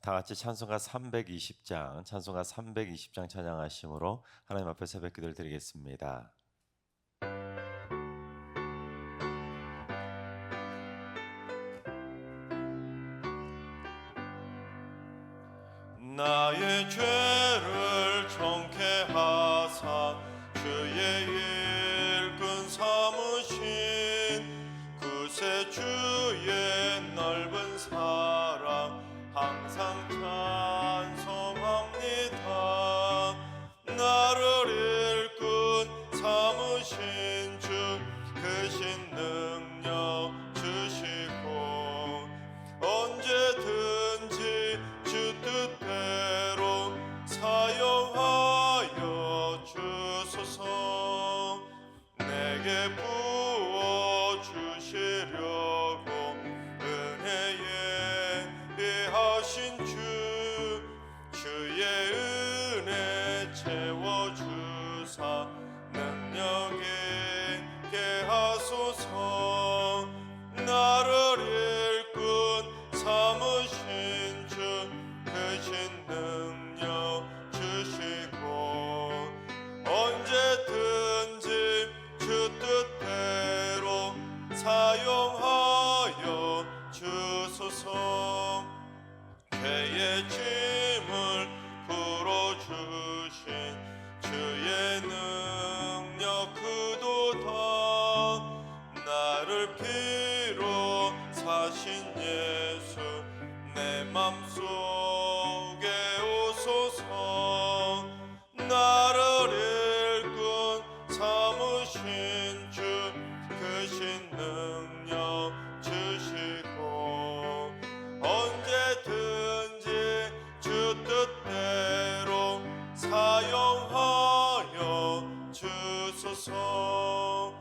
다 같이 찬송가 320장, 찬송가 320장 찬양하심으로 하나님 앞에 새벽 기도를 드리겠습니다. 나의 죄를 정케 하사 주의 일꾼 삼으신 구세 주의 넓은 사랑 항상 찬송합니다. 나를 일꾼 삼으신 주 크신 능력 주시고 언제든지 주 뜻대로 사용하여 주소서. 내게 부어주시려고 은혜에 예하신 주의 은혜 채워주사 능력 있게 하소서. 나를 일꾼 삼으신 주 크신 능력 주시고 언제든지 주 뜻대로 사용하여 주소서. 죄의 짐을 풀어주신 주의 능력 크도다. 나를 피로 사신 예수 내 맘속에 오소서. 나를 일꾼 삼으신 주 크신 능력 주시고 언제든지 주 뜻대로 사용하여 주소서.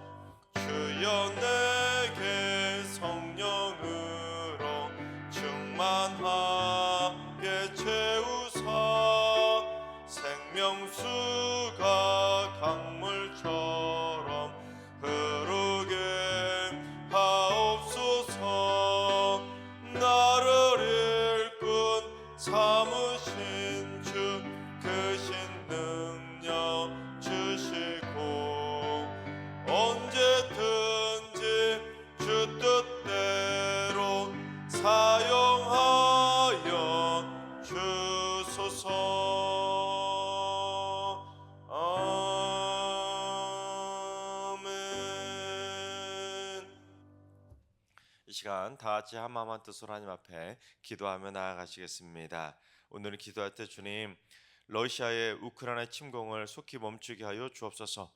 주여 내게 성령으로 충만하게 채우사 생명수가 강물처럼 흐르게 하옵소서. 나를 일꾼 삼으신 주 크신 능력 주시고 언제든지 주 뜻대로 사용하여 주소서. 아멘. 이 시간 다 같이 한 마음 한 뜻으로 하나님 앞에 기도하며 나아가시겠습니다. 오늘은 기도할 때 주님, 러시아의 우크라이나 침공을 속히 멈추게 하여 주옵소서.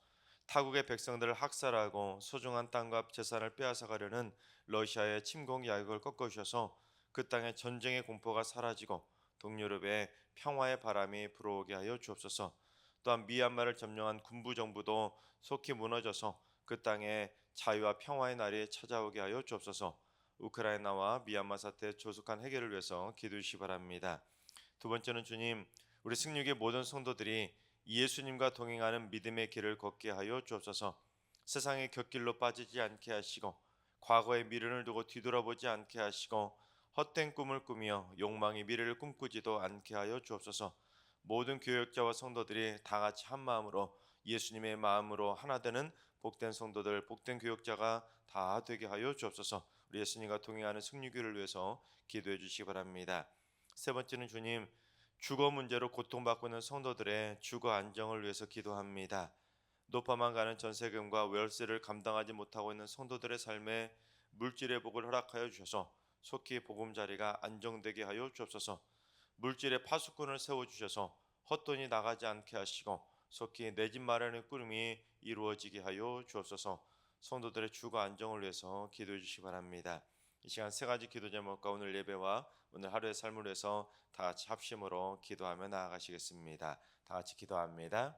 타국의 백성들을 학살하고 소중한 땅과 재산을 빼앗아가려는 러시아의 침공 야욕을 꺾어주셔서 그 땅에 전쟁의 공포가 사라지고 동유럽에 평화의 바람이 불어오게 하여 주옵소서. 또한 미얀마를 점령한 군부 정부도 속히 무너져서 그 땅에 자유와 평화의 날이 찾아오게 하여 주옵소서. 우크라이나와 미얀마 사태의 조속한 해결을 위해서 기도해 주시기 바랍니다. 두 번째는 주님, 우리 승리교회 모든 성도들이 예수님과 동행하는 믿음의 길을 걷게 하여 주옵소서. 세상의 곁길로 빠지지 않게 하시고 과거의 미련을 두고 뒤돌아보지 않게 하시고 헛된 꿈을 꾸며 욕망의 미래를 꿈꾸지도 않게 하여 주옵소서. 모든 교역자와 성도들이 다 같이 한 마음으로 예수님의 마음으로 하나 되는 복된 성도들, 복된 교역자가 다 되게 하여 주옵소서. 우리 예수님과 동행하는 승리교회를 위해서 기도해 주시기 바랍니다. 세 번째는 주님, 주거 문제로 고통받고 있는 성도들의 주거 안정을 위해서 기도합니다. 높아만 가는 전세금과 월세를 감당하지 못하고 있는 성도들의 삶에 물질의 복을 허락하여 주셔서 속히 보금자리가 안정되게 하여 주옵소서. 물질의 파수꾼을 세워주셔서 헛돈이 나가지 않게 하시고 속히 내 집 마련의 꿈이 이루어지게 하여 주옵소서. 성도들의 주거 안정을 위해서 기도해 주시기 바랍니다. 이 시간 세 가지 기도 제목과 오늘 예배와 오늘 하루의 삶을 위해서 다 같이 합심으로 기도하며 나아가시겠습니다. 다 같이 기도합니다.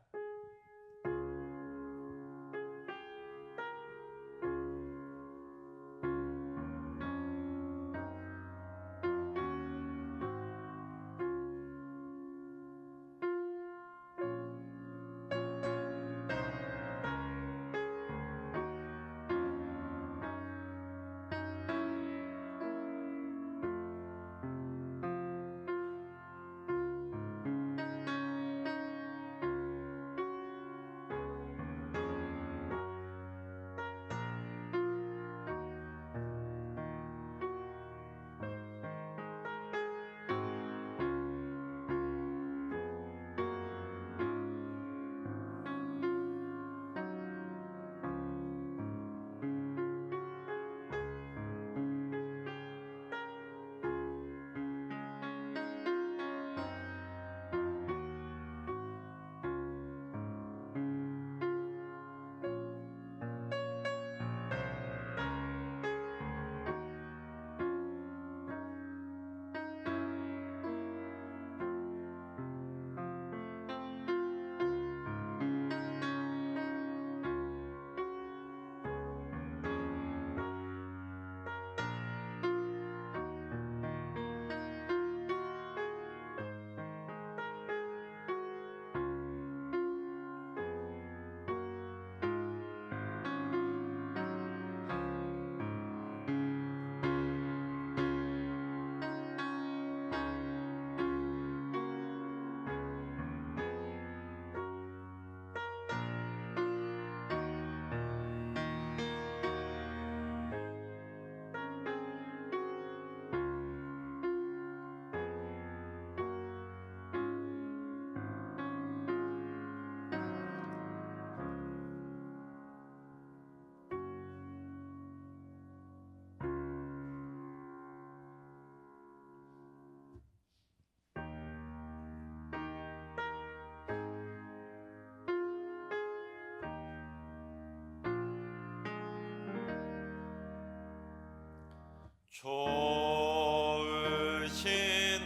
좋으신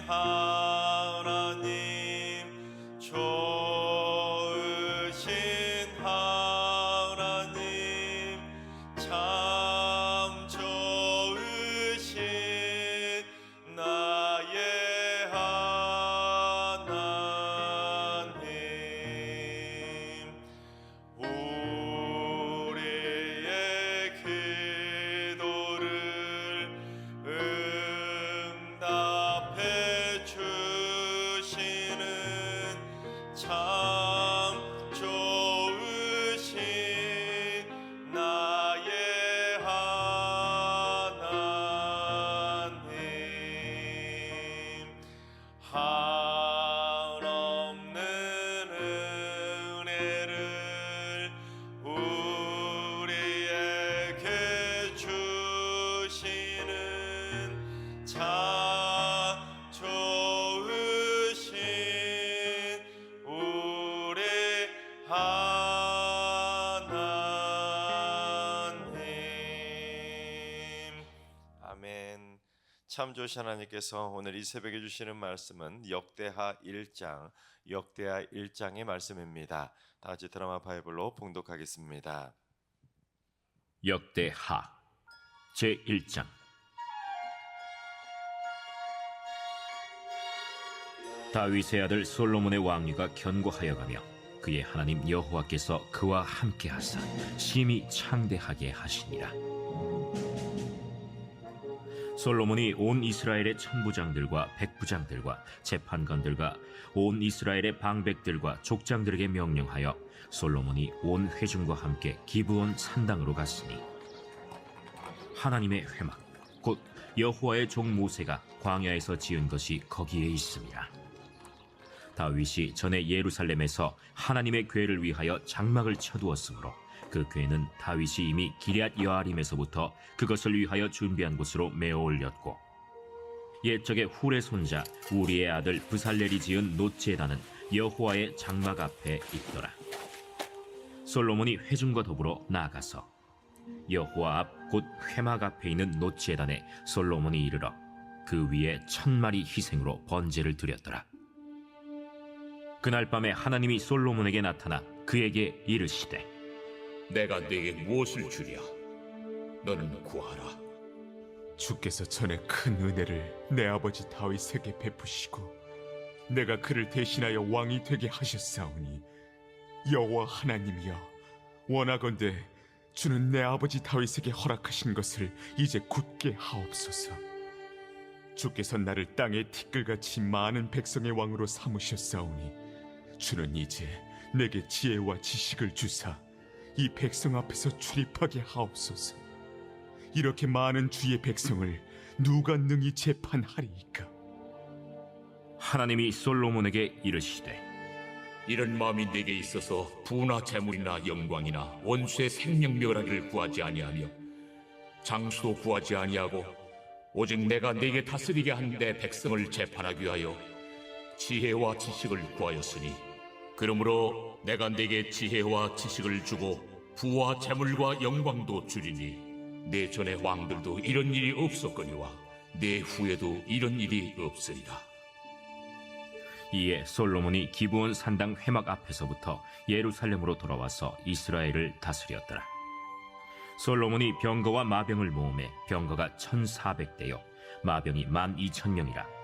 하나님, 좋으신 하나님, 참 좋으신 나의 하나님. 우리의 기도를 응답해 주시는 참 좋으신 나의 하나님. 한없는 은혜를 우리에게 주시는 참 좋으신 우리 하나님. 아멘. 참 좋으신 하나님께서 오늘 이 새벽에 주시는 말씀은 역대하 1장의 말씀입니다. 다 같이 드라마 바이블로 봉독하겠습니다. 역대하 제1장. 다윗의 아들 솔로몬의 왕위가 견고하여 가며 그의 하나님 여호와께서 그와 함께 하사 심히 창대하게 하시니라. 솔로몬이 온 이스라엘의 천부장들과 백부장들과 재판관들과 온 이스라엘의 방백들과 족장들에게 명령하여 솔로몬이 온 회중과 함께 기브온 산당으로 갔으니 하나님의 회막 곧 여호와의 종 모세가 광야에서 지은 것이 거기에 있음이라. 다윗이 전에 예루살렘에서 하나님의 궤를 위하여 장막을 쳐두었으므로 그 궤는 다윗이 이미 기럇 여아림에서부터 그것을 위하여 준비한 곳으로 메어 올렸고, 옛적에 훌의 손자 우리의 아들 브살렐이 지은 놋제단은 여호와의 장막 앞에 있더라. 솔로몬이 회중과 더불어 나아가서 여호와 앞 곧 회막 앞에 있는 놋제단에 솔로몬이 이르러 그 위에 1000마리 희생으로 번제를 드렸더라. 그날 밤에 하나님이 솔로몬에게 나타나 그에게 이르시되 내가 네게 무엇을 주랴? 너는 구하라. 주께서 전에 큰 은혜를 내 아버지 다윗에게 베푸시고 내가 그를 대신하여 왕이 되게 하셨사오니 여호와 하나님이여, 원하건대 주는 내 아버지 다윗에게 허락하신 것을 이제 굳게 하옵소서. 주께서 나를 땅의 티끌같이 많은 백성의 왕으로 삼으셨사오니 주는 이제 내게 지혜와 지식을 주사 이 백성 앞에서 출입하게 하옵소서. 이렇게 많은 주의 백성을 누가 능히 재판하리이까? 하나님이 솔로몬에게 이르시되 이런 마음이 네게 있어서 부나 재물이나 영광이나 원수의 생명멸하기를 구하지 아니하며 장수도 구하지 아니하고 오직 내가 네게 다스리게 한 내 백성을 재판하기 위하여 지혜와 지식을 구하였으니, 그러므로 내가 네게 지혜와 지식을 주고 부와 재물과 영광도 주리니 내 전의 왕들도 이런 일이 없었거니와 내 후에도 이런 일이 없으리라. 이에 솔로몬이 기브온 산당 회막 앞에서부터 예루살렘으로 돌아와서 이스라엘을 다스렸더라. 솔로몬이 병거와 마병을 모으매 병거가 1400대요 마병이 12000명이라.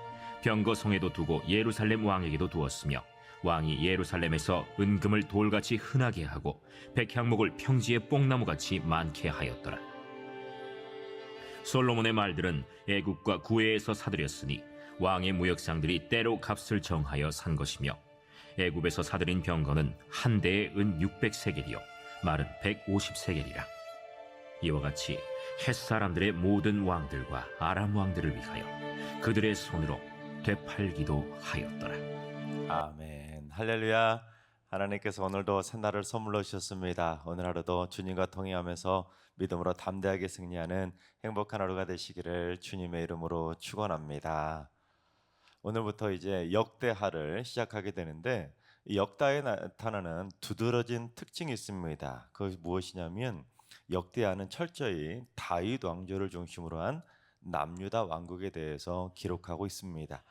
병거 성에도 두고 예루살렘 왕에게도 두었으며 왕이 예루살렘에서 은금을 돌같이 흔하게 하고 백향목을 평지의 뽕나무같이 많게 하였더라. 솔로몬의 말들은 애굽과 구해에서 사들였으니 왕의 무역상들이 때로 값을 정하여 산 것이며, 애굽에서 사들인 병거는 한 대에 은 600세겔이요 말은 150세겔이라. 이와 같이 헷 사람들의 모든 왕들과 아람 왕들을 위하여 그들의 손으로 되팔기도 하였더라. 아멘. 할렐루야. 하나님께서 오늘도 새날을 선물로 주셨습니다. 오늘 하루도 주님과 동행하면서 믿음으로 담대하게 승리하는 행복한 하루가 되시기를 주님의 이름으로 축원합니다. 오늘부터 이제 역대하를 시작하게 되는데, 이 역다에 나타나는 두드러진 특징이 있습니다. 그것이 무엇이냐면 역대하는 철저히 다윗 왕조를 중심으로 한 남유다 왕국에 대해서 기록하고 있습니다.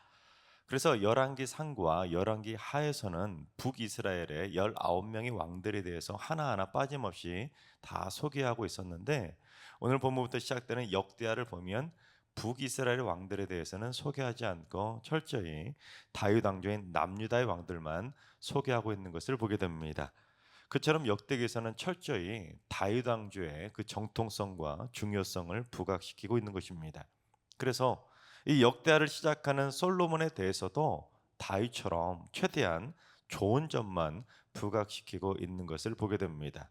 그래서 열왕기 상과 열왕기 하에서는 북이스라엘의 19명의 왕들에 대해서 하나하나 빠짐없이 다 소개하고 있었는데, 오늘 본문부터 시작되는 역대하를 보면 북이스라엘 왕들에 대해서는 소개하지 않고 철저히 다윗 왕조인 남유다의 왕들만 소개하고 있는 것을 보게 됩니다. 그처럼 역대기에서는 철저히 다윗 왕조의 그 정통성과 중요성을 부각시키고 있는 것입니다. 그래서 이 역대하를 시작하는 솔로몬에 대해서도 다윗처럼 최대한 좋은 점만 부각시키고 있는 것을 보게 됩니다.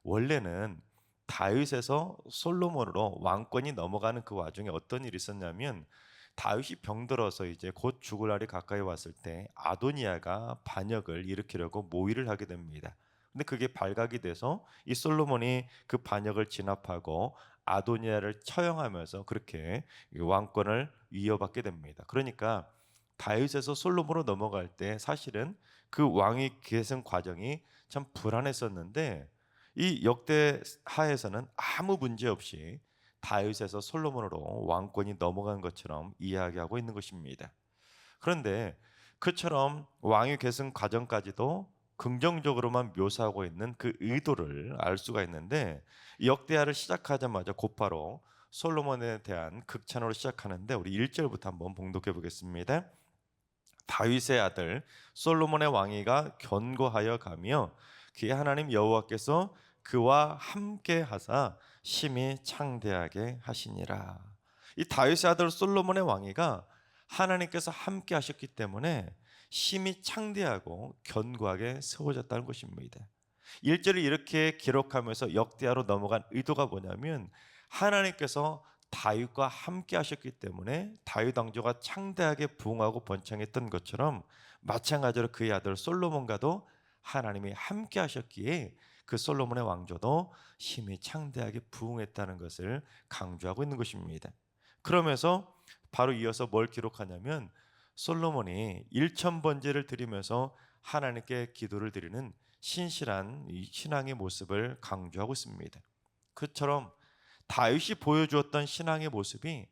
원래는 다윗에서 솔로몬으로 왕권이 넘어가는 그 와중에 어떤 일이 있었냐면, 다윗이 병들어서 이제 곧 죽을 날이 가까이 왔을 때 아도니아가 반역을 일으키려고 모의를 하게 됩니다. 근데 그게 발각이 돼서 이 솔로몬이 그 반역을 진압하고 아도니아를 처형하면서 그렇게 왕권을 이어받게 됩니다. 그러니까 다윗에서 솔로몬으로 넘어갈 때 사실은 그 왕위 계승 과정이 참 불안했었는데, 이 역대하에서는 아무 문제 없이 다윗에서 솔로몬으로 왕권이 넘어간 것처럼 이야기하고 있는 것입니다. 그런데 그처럼 왕위 계승 과정까지도 긍정적으로만 묘사하고 있는 그 의도를 알 수가 있는데, 이 역대하를 시작하자마자 곧바로 솔로몬에 대한 극찬으로 시작하는데, 우리 1절부터 한번 봉독해 보겠습니다. 다윗의 아들 솔로몬의 왕위가 견고하여 가며 그의 하나님 여호와께서 그와 함께 하사 심히 창대하게 하시니라. 이 다윗의 아들 솔로몬의 왕위가 하나님께서 함께 하셨기 때문에 심히 창대하고 견고하게 세워졌다는 것입니다. 1절을 이렇게 기록하면서 역대하로 넘어간 의도가 뭐냐면, 하나님께서 다윗과 함께 하셨기 때문에 다윗 왕조가 창대하게 부흥하고 번창했던 것처럼, 마찬가지로 그의 아들 솔로몬과도 하나님이 함께 하셨기에 그 솔로몬의 왕조도 힘이 창대하게 부흥했다는 것을 강조하고 있는 것입니다. 그러면서 바로 이어서 뭘 기록하냐면, 솔로몬이 1000번제를 드리면서 하나님께 기도를 드리는 신실한 이 신앙의 모습을 강조하고 있습니다. 그처럼 다윗이 보여주었던 신앙의 모습이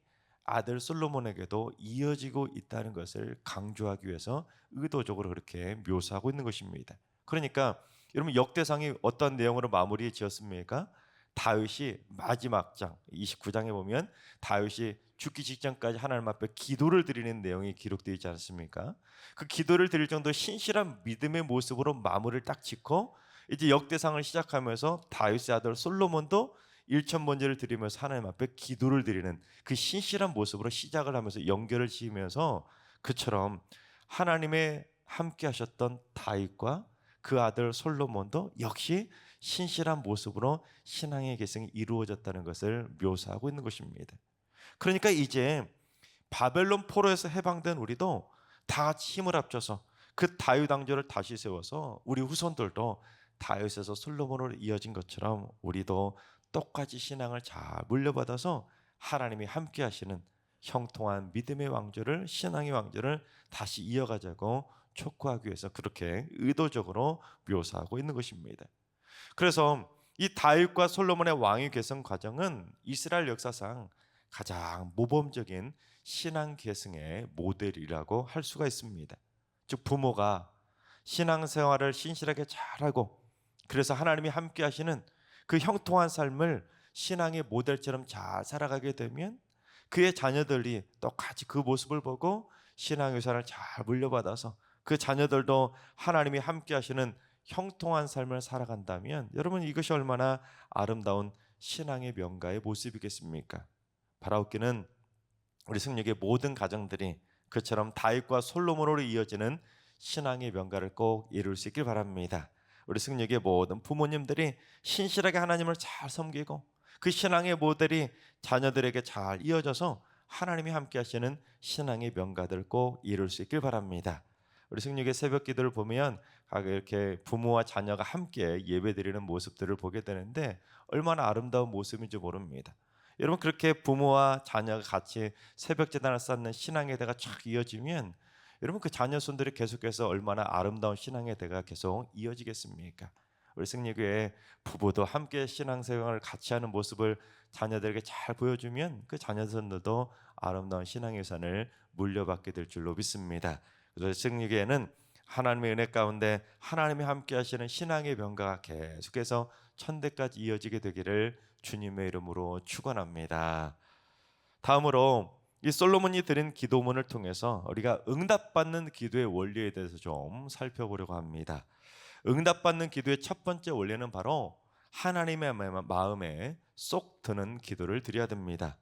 아들 솔로몬에게도 이어지고 있다는 것을 강조하기 위해서 의도적으로 그렇게 묘사하고 있는 것입니다. 그러니까 여러분, 역대상이 어떤 내용으로 마무리 지었습니까? 다윗이 마지막 장 29장에 보면 다윗이 죽기 직전까지 하나님 앞에 기도를 드리는 내용이 기록되어 있지 않습니까? 그 기도를 드릴 정도 신실한 믿음의 모습으로 마무리를 딱 짓고, 이제 역대상을 시작하면서 다윗의 아들 솔로몬도 1000번제를 드리면서 하나님 앞에 기도를 드리는 그 신실한 모습으로 시작을 하면서 연결을 지으면서, 그처럼 하나님의 함께 하셨던 다윗과 그 아들 솔로몬도 역시 신실한 모습으로 신앙의 계승이 이루어졌다는 것을 묘사하고 있는 것입니다. 그러니까 이제 바벨론 포로에서 해방된 우리도 다 같이 힘을 합쳐서 그 다윗 왕조를 다시 세워서 우리 후손들도 다윗에서 솔로몬으로 이어진 것처럼 우리도 똑같이 신앙을 잘 물려받아서 하나님이 함께 하시는 형통한 믿음의 왕조를, 신앙의 왕조를 다시 이어가자고 촉구하기 위해서 그렇게 의도적으로 묘사하고 있는 것입니다. 그래서 이 다윗과 솔로몬의 왕위 계승 과정은 이스라엘 역사상 가장 모범적인 신앙 계승의 모델이라고 할 수가 있습니다. 즉, 부모가 신앙생활을 신실하게 잘하고 그래서 하나님이 함께 하시는 그 형통한 삶을 신앙의 모델처럼 잘 살아가게 되면 그의 자녀들이 똑같이 그 모습을 보고 신앙의 유산을 잘 물려받아서 그 자녀들도 하나님이 함께 하시는 형통한 삶을 살아간다면, 여러분, 이것이 얼마나 아름다운 신앙의 명가의 모습이겠습니까? 바라옵기는 우리 승리의 모든 가정들이 그처럼 다윗과 솔로몬으로 이어지는 신앙의 명가를 꼭 이룰 수 있길 바랍니다. 우리 승리의 모든 부모님들이 신실하게 하나님을 잘 섬기고 그 신앙의 모델이 자녀들에게 잘 이어져서 하나님이 함께 하시는 신앙의 명가들을 꼭 이룰 수 있길 바랍니다. 우리 승리의 새벽 기도를 보면 이렇게 부모와 자녀가 함께 예배드리는 모습들을 보게 되는데 얼마나 아름다운 모습인지 모릅니다. 여러분, 그렇게 부모와 자녀가 같이 새벽 제단을 쌓는 신앙의 대가 쫙 이어지면 여러분, 그 자녀 손들이 계속해서 얼마나 아름다운 신앙의 대가 계속 이어지겠습니까? 우리 승리교회 부부도 함께 신앙생활을 같이 하는 모습을 자녀들에게 잘 보여주면 그 자녀들도 아름다운 신앙의 유산을 물려받게 될 줄로 믿습니다. 그래서 승리교회는 하나님의 은혜 가운데 하나님이 함께 하시는 신앙의 병가가 계속해서 천대까지 이어지게 되기를 주님의 이름으로 축원합니다. 다음으로 이 솔로몬이 드린 기도문을 통해서 우리가 응답받는 기도의 원리에 대해서 좀 살펴보려고 합니다. 응답받는 기도의 첫 번째 원리는 바로 하나님의 마음에 쏙 드는 기도를 드려야 됩니다.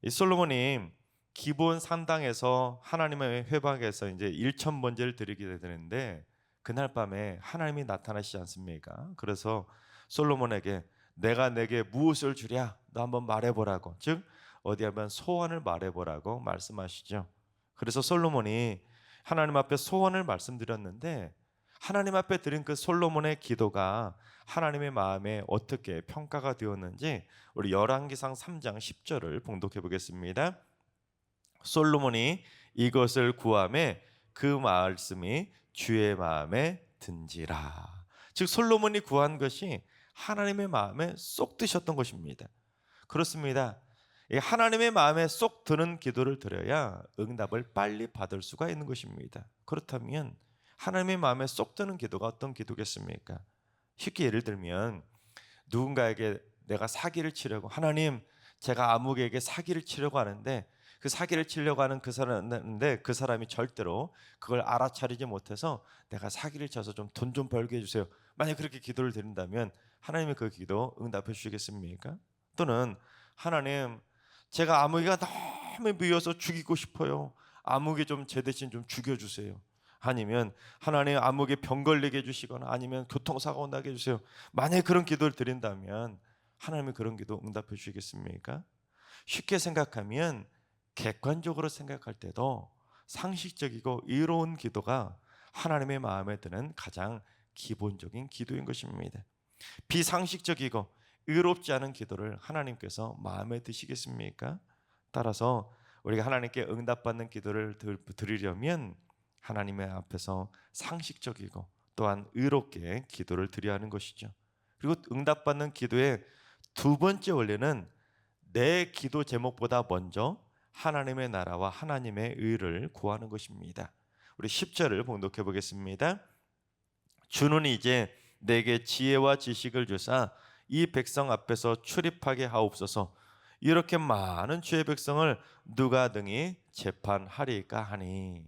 이 솔로몬이 기본 산당에서 하나님의 회방에서 이제 1,000번제를 드리게 되는데 그날 밤에 하나님이 나타나시지 않습니까? 그래서 솔로몬에게 내가 내게 무엇을 주랴? 너 한번 말해보라고, 즉 어디 하면 소원을 말해보라고 말씀하시죠. 그래서 솔로몬이 하나님 앞에 소원을 말씀드렸는데 하나님 앞에 드린 그 솔로몬의 기도가 하나님의 마음에 어떻게 평가가 되었는지 우리 열왕기상 3장 10절을 봉독해 보겠습니다. 솔로몬이 이것을 구하매 그 말씀이 주의 마음에 든지라. 즉 솔로몬이 구한 것이 하나님의 마음에 쏙 드셨던 것입니다. 그렇습니다. 하나님의 마음에 쏙 드는 기도를 드려야 응답을 빨리 받을 수가 있는 것입니다. 그렇다면 하나님의 마음에 쏙 드는 기도가 어떤 기도겠습니까? 쉽게 예를 들면 누군가에게 내가 사기를 치려고, 하나님 제가 아무개에게 사기를 치려고 하는데 그 사기를 치려고 하는 그 사람인데 그 사람이 절대로 그걸 알아차리지 못해서 내가 사기를 쳐서 좀 돈 좀 벌게 해주세요. 만약 그렇게 기도를 드린다면 하나님이 그 기도 응답해 주시겠습니까? 또는 하나님 제가 아무개가 너무 미워서 죽이고 싶어요. 아무개 좀 제 대신 좀 죽여주세요. 아니면 하나님 아무개 병 걸리게 해주시거나 아니면 교통사고 나게 해주세요. 만약 그런 기도를 드린다면 하나님이 그런 기도 응답해 주시겠습니까? 쉽게 생각하면 객관적으로 생각할 때도 상식적이고 의로운 기도가 하나님의 마음에 드는 가장 기본적인 기도인 것입니다. 비상식적이고 의롭지 않은 기도를 하나님께서 마음에 드시겠습니까? 따라서 우리가 하나님께 응답받는 기도를 드리려면 하나님의 앞에서 상식적이고 또한 의롭게 기도를 드려야 하는 것이죠. 그리고 응답받는 기도의 두 번째 원리는 내 기도 제목보다 먼저 하나님의 나라와 하나님의 의를 구하는 것입니다. 우리 10절을 봉독해 보겠습니다. 주는 이제 내게 지혜와 지식을 주사 이 백성 앞에서 출입하게 하옵소서. 이렇게 많은 주의 백성을 누가 등이 재판하리까 하니.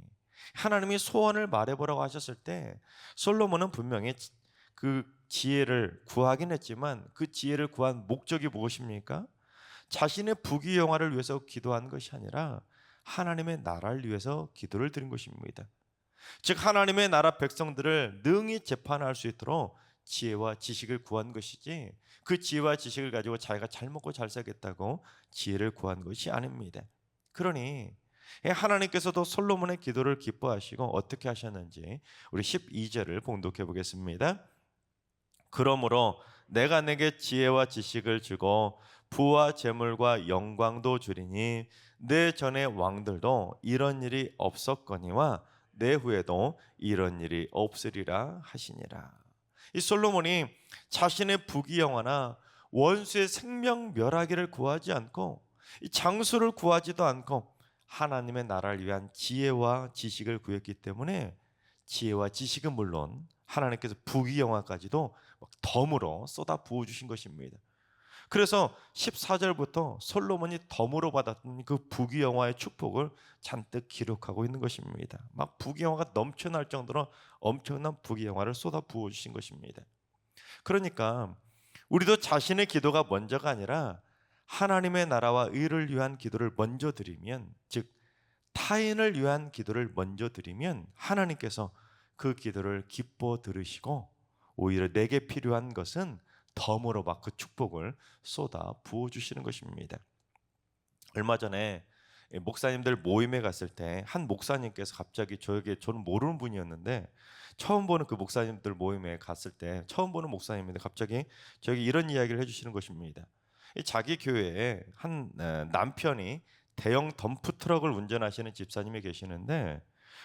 하나님이 소원을 말해보라고 하셨을 때 솔로몬은 분명히 그 지혜를 구하긴 했지만 그 지혜를 구한 목적이 무엇입니까? 자신의 부귀영화를 위해서 기도한 것이 아니라 하나님의 나라를 위해서 기도를 드린 것입니다. 즉 하나님의 나라 백성들을 능히 재판할 수 있도록 지혜와 지식을 구한 것이지 그 지혜와 지식을 가지고 자기가 잘 먹고 잘 살겠다고 지혜를 구한 것이 아닙니다. 그러니 하나님께서도 솔로몬의 기도를 기뻐하시고 어떻게 하셨는지 우리 12절을 봉독해 보겠습니다. 그러므로 내가 내게 지혜와 지식을 주고 부와 재물과 영광도 주리니 내 전의 왕들도 이런 일이 없었거니와 내 후에도 이런 일이 없으리라 하시니라. 이 솔로몬이 자신의 부귀영화나 원수의 생명 멸하기를 구하지 않고 이 장수를 구하지도 않고 하나님의 나라를 위한 지혜와 지식을 구했기 때문에 지혜와 지식은 물론 하나님께서 부귀영화까지도 덤으로 쏟아 부어주신 것입니다. 그래서 14절부터 솔로몬이 덤으로 받았던 그 부귀영화의 축복을 잔뜩 기록하고 있는 것입니다. 막 부귀영화가 넘쳐날 정도로 엄청난 부귀영화를 쏟아 부어주신 것입니다. 그러니까 우리도 자신의 기도가 먼저가 아니라 하나님의 나라와 의를 위한 기도를 먼저 드리면, 즉 타인을 위한 기도를 먼저 드리면 하나님께서 그 기도를 기뻐 들으시고 오히려 내게 필요한 것은 덤으로 막 그 축복을 쏟아 부어주시는 것입니다. 얼마 전에 목사님들 모임에 갔을 때 한 목사님께서 갑자기 저는 모르는 분이었는데 처음 보는 그 목사님들 모임에 갔을 때 처음 보는 목사님인데 갑자기 저에게 이런 이야기를 해주시는 것입니다. 자기 교회에 한 남편이 대형 덤프 트럭을 운전하시는 집사님이 계시는데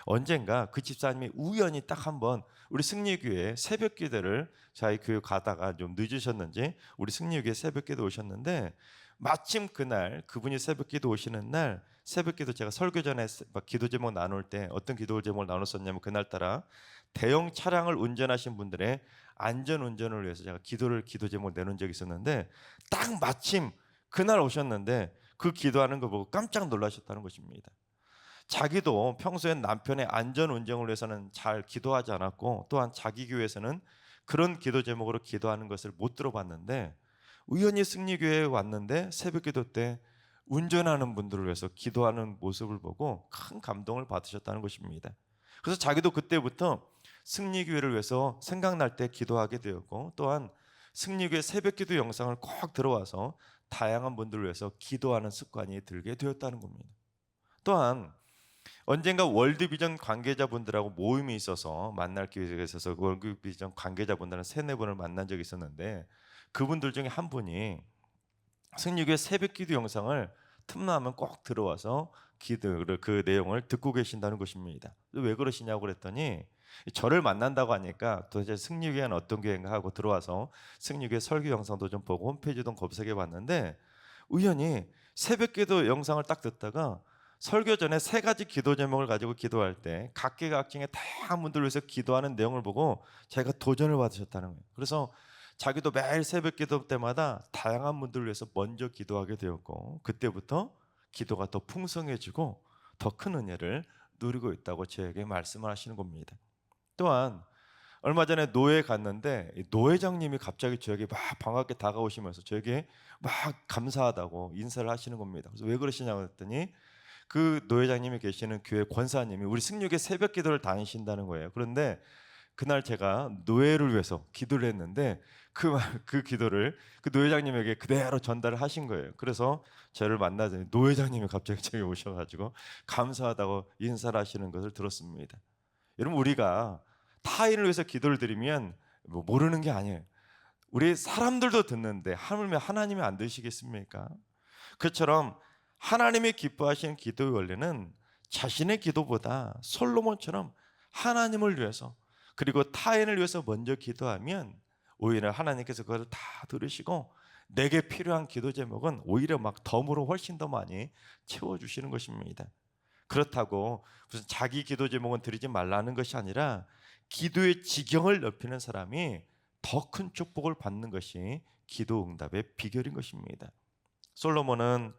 언젠가 그 집사님이 우연히 딱 한번 우리 승리교회 새벽 기도를 저희 교회 가다가 좀 늦으셨는지 우리 승리교회 새벽 기도 오셨는데 마침 그날 그분이 새벽 기도 오시는 날 새벽 기도 제가 설교 전에 막 기도 제목 나눌 때 어떤 기도 제목을 나눴었냐면 그날따라 대형 차량을 운전하신 분들의 안전 운전을 위해서 제가 기도 제목을 내놓은 적이 있었는데 딱 마침 그날 오셨는데 그 기도하는 거 보고 깜짝 놀라셨다는 것입니다. 자기도 평소엔 남편의 안전 운전을 위해서는 잘 기도하지 않았고 또한 자기 교회에서는 그런 기도 제목으로 기도하는 것을 못 들어봤는데 우연히 승리교회에 왔는데 새벽기도 때 운전하는 분들을 위해서 기도하는 모습을 보고 큰 감동을 받으셨다는 것입니다. 그래서 자기도 그때부터 승리교회를 위해서 생각날 때 기도하게 되었고 또한 승리교회 새벽기도 영상을 꼭 들어와서 다양한 분들을 위해서 기도하는 습관이 들게 되었다는 겁니다. 또한 언젠가 월드비전 관계자분들하고 모임이 있어서 만날 기회가 있어서 월드비전 관계자분들은 3-4분을 만난 적이 있었는데 그분들 중에 한 분이 승리교회 새벽기도 영상을 틈나면 꼭 들어와서 기도를 그 내용을 듣고 계신다는 것입니다. 왜 그러시냐고 그랬더니 저를 만난다고 하니까 도대체 승리교회는 어떤 교회인가 하고 들어와서 승리교회 설교 영상도 좀 보고 홈페이지도 검색해 봤는데 우연히 새벽기도 영상을 딱 듣다가 설교 전에 3가지 기도 제목을 가지고 기도할 때 각계각층의 다양한 분들을 위해서 기도하는 내용을 보고 자기가 도전을 받으셨다는 거예요. 그래서 자기도 매일 새벽 기도 때마다 다양한 분들을 위해서 먼저 기도하게 되었고 그때부터 기도가 더 풍성해지고 더 큰 은혜를 누리고 있다고 저에게 말씀을 하시는 겁니다. 또한 얼마 전에 노회에 갔는데 노회장님이 갑자기 저에게 막 반갑게 다가오시면서 저에게 막 감사하다고 인사를 하시는 겁니다. 그래서 왜 그러시냐고 했더니 그 노회장님이 계시는 교회 권사님이 우리 승리교회 새벽 기도를 다니신다는 거예요. 그런데 그날 제가 노회를 위해서 기도를 했는데 그 기도를 그 노회장님에게 그대로 전달을 하신 거예요. 그래서 저를 만나더니 노회장님이 갑자기 저기 오셔가지고 감사하다고 인사를 하시는 것을 들었습니다. 여러분 우리가 타인을 위해서 기도를 드리면 뭐 모르는 게 아니에요. 우리 사람들도 듣는데 하물며 하나님이 안 드시겠습니까? 그처럼 하나님이 기뻐하시는 기도의 원리는 자신의 기도보다 솔로몬처럼 하나님을 위해서 그리고 타인을 위해서 먼저 기도하면 오히려 하나님께서 그것을 다 들으시고 내게 필요한 기도 제목은 오히려 막 덤으로 훨씬 더 많이 채워주시는 것입니다. 그렇다고 무슨 자기 기도 제목은 드리지 말라는 것이 아니라 기도의 지경을 넓히는 사람이 더 큰 축복을 받는 것이 기도 응답의 비결인 것입니다. 솔로몬은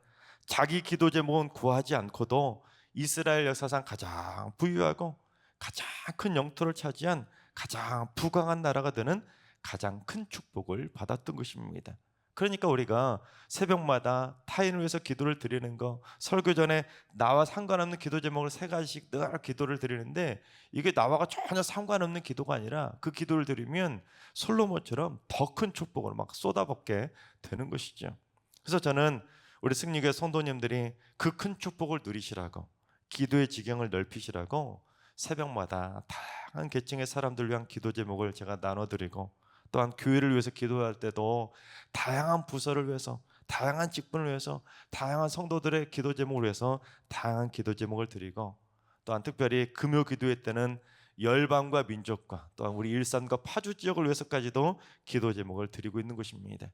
자기 기도 제목은 구하지 않고도 이스라엘 역사상 가장 부유하고 가장 큰 영토를 차지한 가장 부강한 나라가 되는 가장 큰 축복을 받았던 것입니다. 그러니까 우리가 새벽마다 타인을 위해서 기도를 드리는 거, 설교 전에 나와 상관없는 기도 제목을 3가지씩 늘 기도를 드리는데 이게 나와 전혀 상관없는 기도가 아니라 그 기도를 드리면 솔로몬처럼 더 큰 축복을 막 쏟아붓게 되는 것이죠. 그래서 저는 우리 승리교회 성도님들이 그 큰 축복을 누리시라고 기도의 지경을 넓히시라고 새벽마다 다양한 계층의 사람들 위한 기도 제목을 제가 나눠드리고 또한 교회를 위해서 기도할 때도 다양한 부서를 위해서 다양한 직분을 위해서 다양한 성도들의 기도 제목을 위해서 다양한 기도 제목을 드리고 또한 특별히 금요 기도회 때는 열방과 민족과 또한 우리 일산과 파주 지역을 위해서까지도 기도 제목을 드리고 있는 것입니다.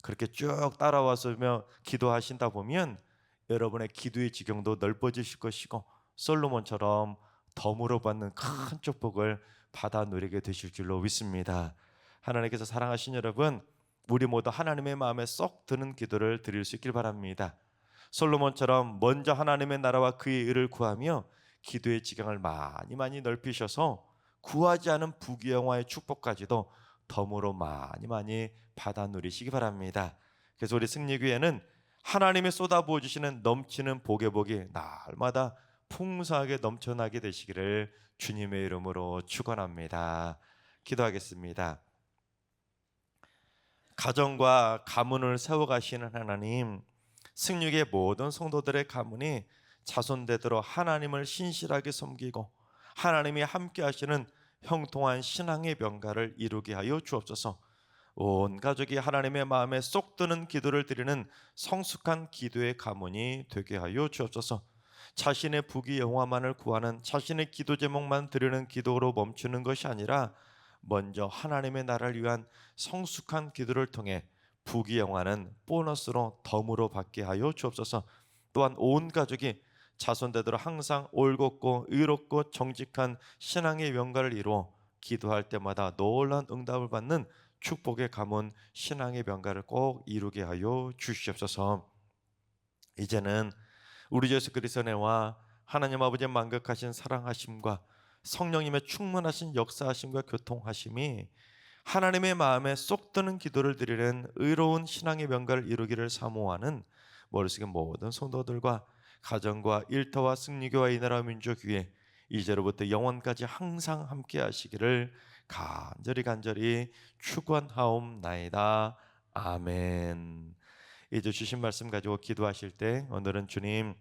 그렇게 쭉 따라와서 기도하신다 보면 여러분의 기도의 지경도 넓어지실 것이고 솔로몬처럼 덤으로 받는 큰 축복을 받아 누리게 되실 줄로 믿습니다. 하나님께서 사랑하신 여러분, 우리 모두 하나님의 마음에 쏙 드는 기도를 드릴 수 있길 바랍니다. 솔로몬처럼 먼저 하나님의 나라와 그의 의를 구하며 기도의 지경을 많이 넓히셔서 구하지 않은 부귀영화의 축복까지도 덤으로 많이 받아 누리시기 바랍니다. 그래서 우리 승리교회는 하나님이 쏟아부어 주시는 넘치는 복의 복이 날마다 풍성하게 넘쳐나게 되시기를 주님의 이름으로 축원합니다. 기도하겠습니다. 가정과 가문을 세워가시는 하나님, 승리교회 모든 성도들의 가문이 자손되도록 하나님을 신실하게 섬기고 하나님이 함께 하시는 형통한 신앙의 명가를 이루게 하여 주옵소서. 온 가족이 하나님의 마음에 쏙 드는 기도를 드리는 성숙한 기도의 가문이 되게 하여 주옵소서. 자신의 부귀 영화만을 구하는 자신의 기도 제목만 드리는 기도로 멈추는 것이 아니라 먼저 하나님의 나라를 위한 성숙한 기도를 통해 부귀 영화는 보너스로 덤으로 받게 하여 주옵소서. 또한 온 가족이 자손대대로 항상 올곧고 의롭고 정직한 신앙의 명가를 이루어 기도할 때마다 놀라운 응답을 받는 축복의 가문 신앙의 명가를 꼭 이루게 하여 주시옵소서. 이제는 우리 주 예수 그리스도의 은혜와 하나님 아버지의 만극하신 사랑하심과 성령님의 충만하신 역사하심과 교통하심이 하나님의 마음에 쏙 드는 기도를 드리는 의로운 신앙의 명가를 이루기를 사모하는 머릿속의 모든 성도들과 가정과 일터와 승리교와 이 나라 민족 위에 이제로부터 영원까지 항상 함께 하시기를 간절히 축원하옵나이다. 아멘. 이제 주신 말씀 가지고 기도하실 때 오늘은 주님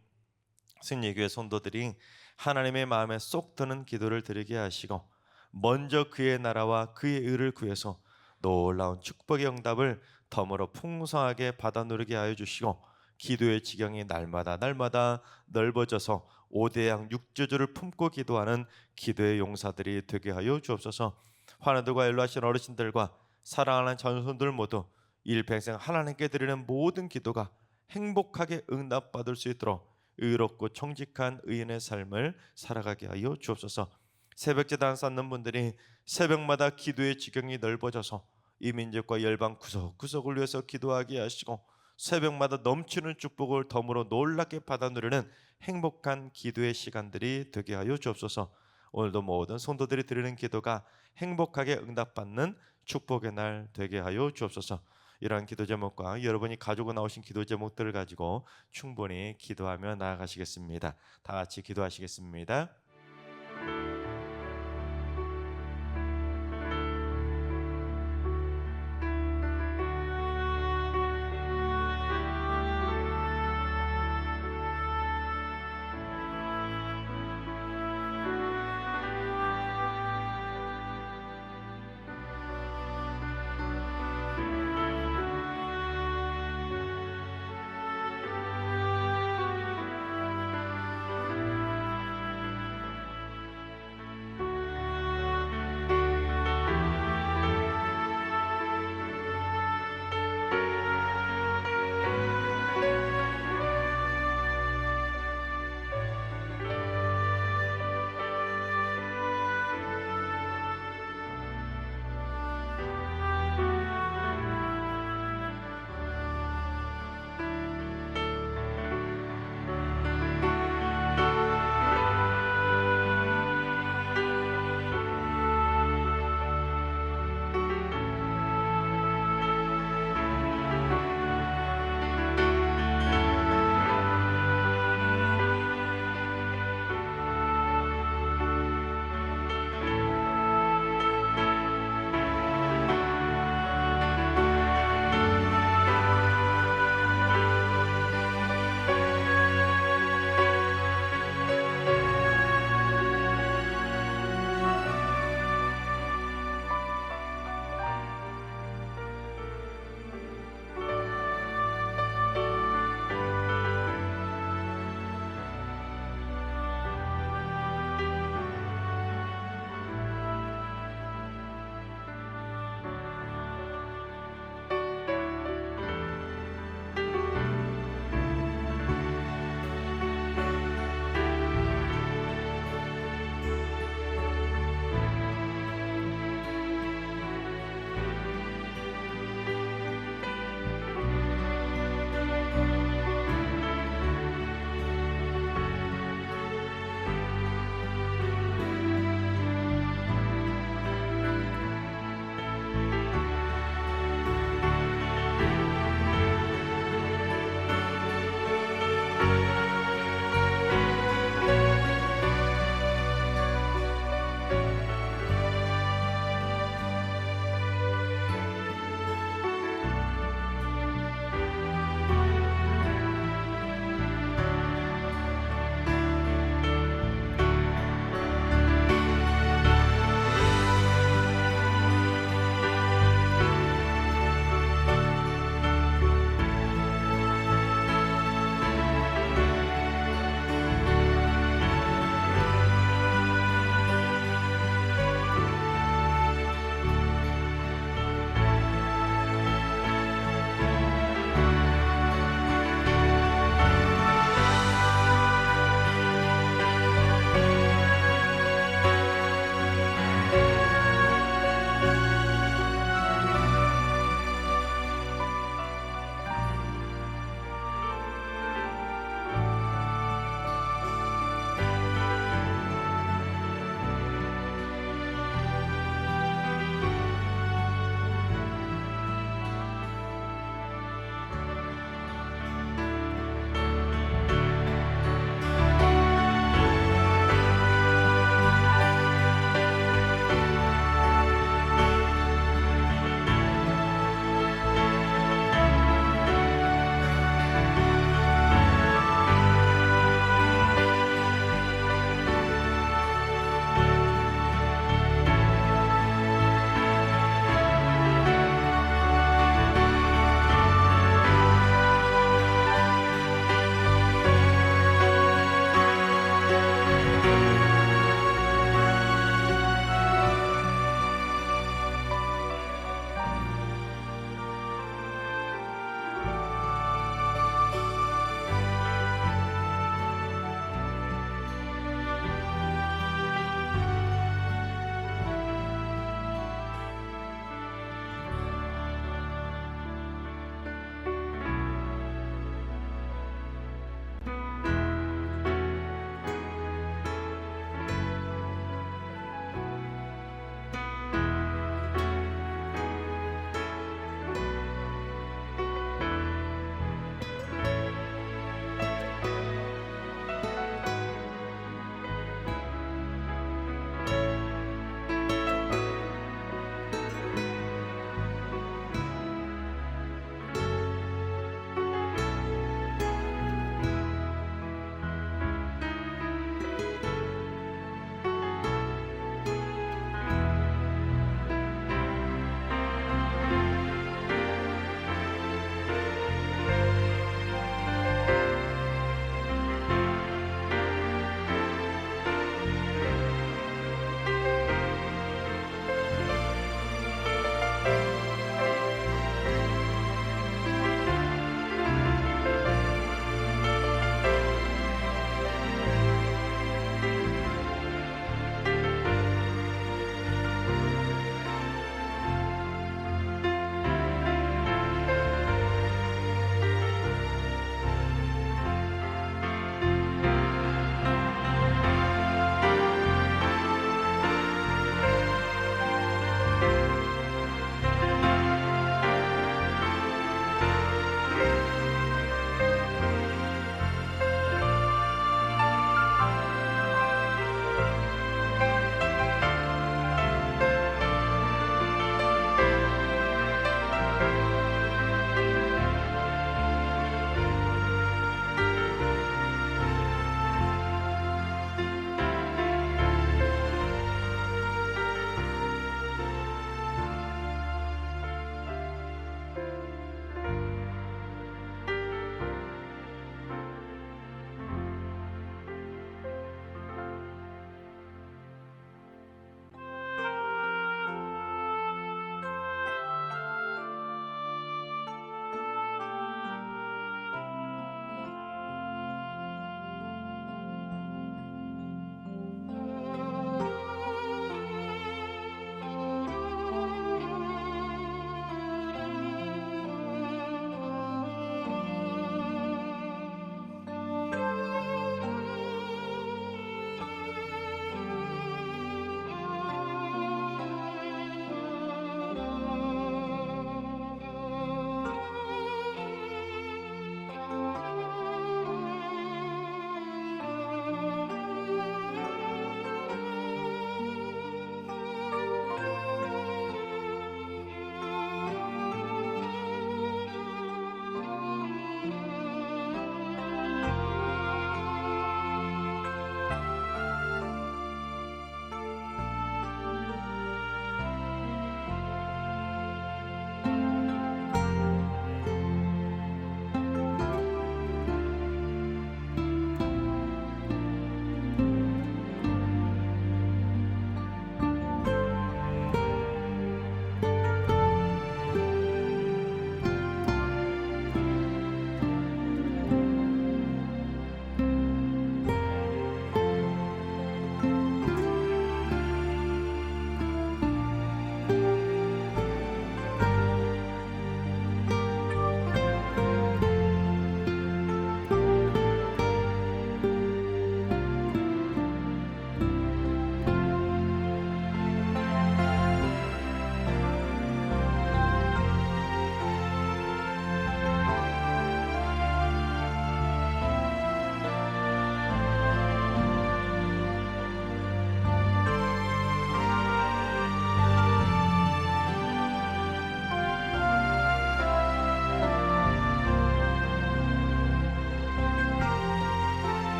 승리교회 성도들이 하나님의 마음에 쏙 드는 기도를 드리게 하시고 먼저 그의 나라와 그의 의를 구해서 놀라운 축복의 응답을 덤으로 풍성하게 받아 누리게 하여 주시고 기도의 지경이 날마다 넓어져서 5대양 6저주를 품고 기도하는 기도의 용사들이 되게 하여 주옵소서. 환우들과 연로하신 어르신들과 사랑하는 전손들 모두 일평생 하나님께 드리는 모든 기도가 행복하게 응답받을 수 있도록 의롭고 정직한 의인의 삶을 살아가게 하여 주옵소서. 새벽제단 쌓는 분들이 새벽마다 기도의 지경이 넓어져서 이 민족과 열방 구석구석을 위해서 기도하게 하시고 새벽마다 넘치는 축복을 덤으로 놀랍게 받아 누리는 행복한 기도의 시간들이 되게 하여 주옵소서. 오늘도 모든 성도들이 드리는 기도가 행복하게 응답받는 축복의 날 되게 하여 주옵소서. 이러한 기도 제목과 여러분이 가지고 나오신 기도 제목들을 가지고 충분히 기도하며 나아가시겠습니다. 다 같이 기도하시겠습니다.